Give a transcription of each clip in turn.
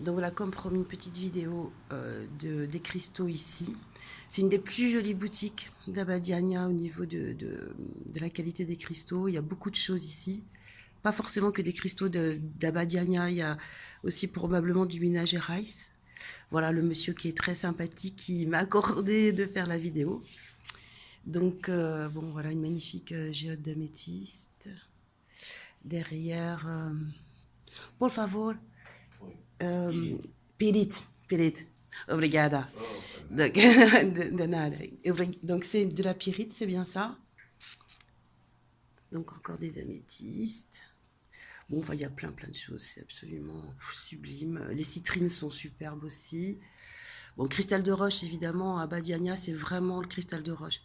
Donc voilà, comme promis, une petite vidéo des cristaux ici. C'est une des plus jolies boutiques d'Abadiania au niveau de la qualité des cristaux. Il y a beaucoup de choses ici. Pas forcément que des cristaux d'Abadiania, il y a aussi probablement du Minas Gerais. Voilà le monsieur qui est très sympathique qui m'a accordé de faire la vidéo. Donc bon voilà une magnifique géode d'améthyste. Derrière, por favor, Pyrite. Obrigada. Donc, de nada. Donc c'est de la pyrite, c'est bien ça. Donc encore des améthystes. Bon, enfin, il y a plein de choses, c'est absolument sublime. Les citrines sont superbes aussi. Bon, cristal de roche, évidemment, à Badiania, c'est vraiment le cristal de roche.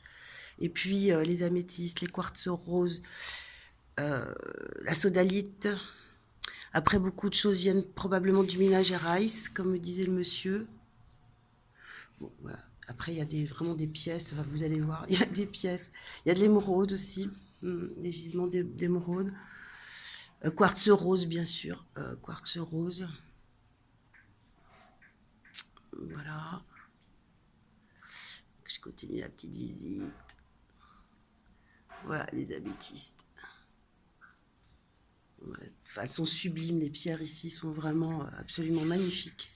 Et puis, les améthystes, les quartz roses, la sodalite. Après, beaucoup de choses viennent probablement du Minas Gerais, comme me disait le monsieur. Bon, voilà. Après, il y a vraiment des pièces, enfin, vous allez voir, il y a des pièces. Il y a de l'émeraude aussi, des gisements d'émeraude. Quartz rose, bien sûr. Quartz rose. Voilà. Je continue la petite visite. Voilà, les améthystes. Enfin, elles sont sublimes, les pierres ici sont vraiment absolument magnifiques.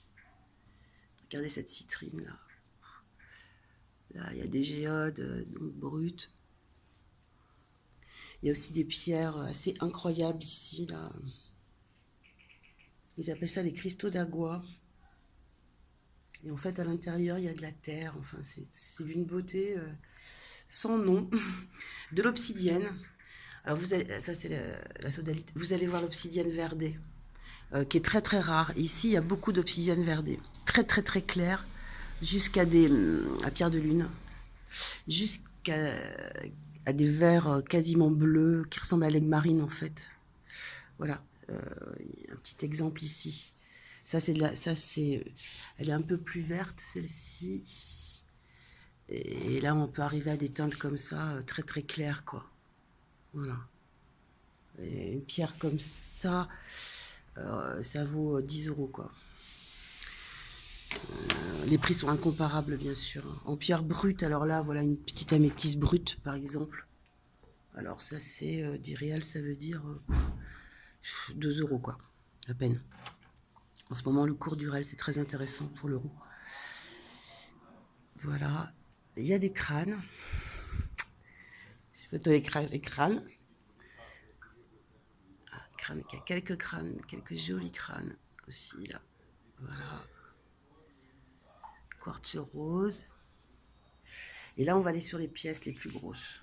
Regardez cette citrine là. Là, il y a des géodes donc brutes. Il y a aussi des pierres assez incroyables ici, là. Ils appellent ça des cristaux d'agua. Et en fait, à l'intérieur, il y a de la terre. Enfin, c'est d'une beauté sans nom. De l'obsidienne. Alors, ça, c'est la sodalite. Vous allez voir l'obsidienne verdée, qui est très rare. Ici, il y a beaucoup d'obsidienne verdée. Très claire, jusqu'à à pierre de lune. Jusqu'à des verres quasiment bleus, qui ressemblent à l'aigle marine, en fait. Voilà, un petit exemple ici. Elle est un peu plus verte, celle-ci. Et là, on peut arriver à des teintes comme ça, très claires, quoi. Voilà. Et une pierre comme ça, ça vaut 10 €, quoi. Les prix sont incomparables, bien sûr. En pierre brute, alors là, voilà une petite améthyste brute, par exemple. Alors ça, c'est 10 réals, ça veut dire 2 €, quoi, à peine. En ce moment, le cours du réel, c'est très intéressant pour l'euro. Voilà. Il y a des crânes. Je vais te les crânes. Il y a quelques crânes, quelques jolis crânes aussi, là. Voilà. Quartz rose. Et là, on va aller sur les pièces les plus grosses.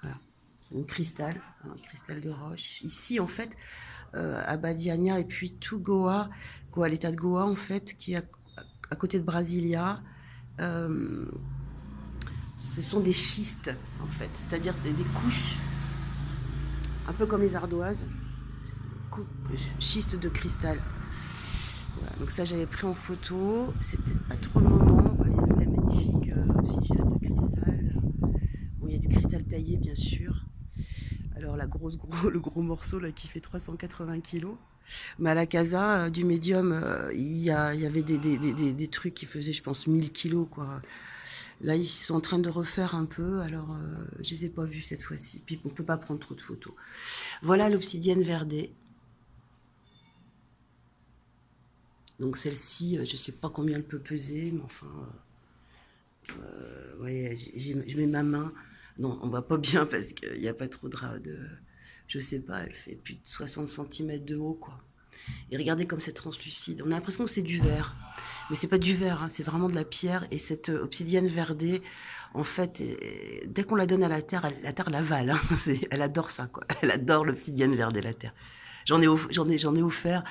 Voilà. Un cristal de roche. Ici, en fait, à Badiania et puis tout Goa, l'état de Goa, en fait, qui est à côté de Brasilia, ce sont des schistes, en fait, c'est-à-dire des couches, un peu comme les ardoises, schistes de cristal. Voilà, donc ça, j'avais pris en photo. C'est peut-être pas trop le moment. Voilà, il y a le même magnifique géode de cristal. Bon, il y a du cristal taillé, bien sûr. Alors, le gros morceau là, qui fait 380 kilos. Mais à la casa du médium, il y avait des trucs qui faisaient, je pense, 1000 kilos, quoi. Là, ils sont en train de refaire un peu, alors je les ai pas vus cette fois-ci. Puis on peut pas prendre trop de photos. Voilà l'obsidienne verdée. Donc celle-ci, je sais pas combien elle peut peser, mais enfin, ouais, je mets ma main. Non, on voit pas bien parce qu'il n'y a pas trop de... Je sais pas, elle fait plus de 60 cm de haut, quoi. Et regardez comme c'est translucide. On a l'impression que c'est du verre. Mais c'est pas du verre, hein, c'est vraiment de la pierre. Et cette obsidienne verdée, en fait, dès qu'on la donne à la terre l'avale. Hein. Elle adore ça, quoi. Elle adore l'obsidienne verdée, la terre. J'en ai offert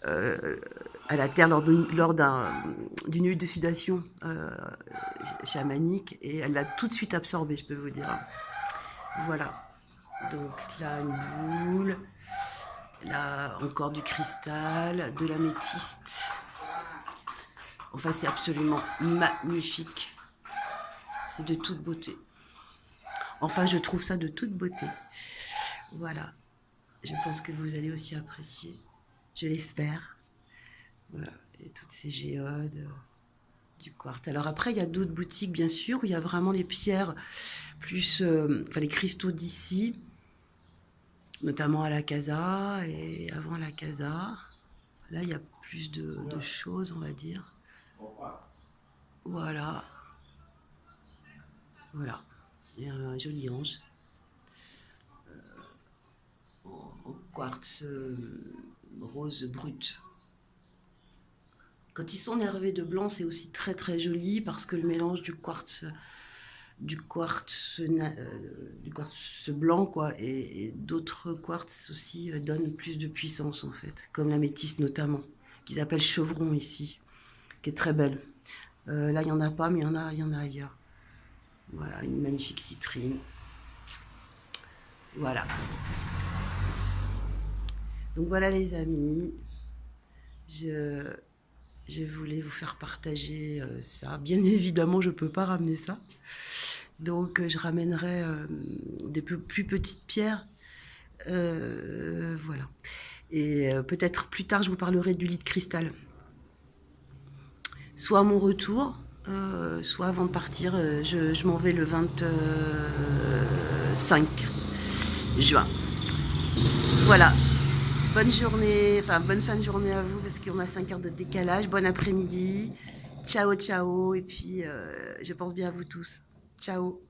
à la terre lors d'une nuit de sudation chamanique. Et elle l'a tout de suite absorbée, je peux vous dire. Voilà. Donc là, une boule. Là, encore du cristal, de l'améthyste. Enfin, c'est absolument magnifique. C'est de toute beauté. Enfin, je trouve ça de toute beauté. Voilà. Je pense que vous allez aussi apprécier. Je l'espère. Voilà. Et toutes ces géodes, du quartz. Alors après, il y a d'autres boutiques, bien sûr, où il y a vraiment les pierres plus, enfin les cristaux d'ici, notamment à la Casa et avant la Casa. Là, il y a plus de choses, on va dire. Voilà, voilà. Il y a un joli ange en quartz rose brut. Quand ils sont nervés de blanc, c'est aussi très très joli parce que le mélange du quartz blanc quoi et d'autres quartz aussi donnent plus de puissance en fait, comme l'améthyste notamment, qu'ils appellent chevron ici, qui est très belle. Là, il n'y en a pas, mais il y en a ailleurs. Voilà, une magnifique citrine. Voilà. Donc voilà les amis, je, je voulais vous faire partager ça. Bien évidemment, je ne peux pas ramener ça. Donc je ramènerai des plus petites pierres. Voilà. Et peut-être plus tard, je vous parlerai du lit de cristal. Soit à mon retour, soit avant de partir. Je m'en vais le 25 juin. Voilà. Bonne journée, enfin bonne fin de journée à vous parce qu'on a 5 heures de décalage. Bon après-midi. Ciao, ciao. Et puis, je pense bien à vous tous. Ciao.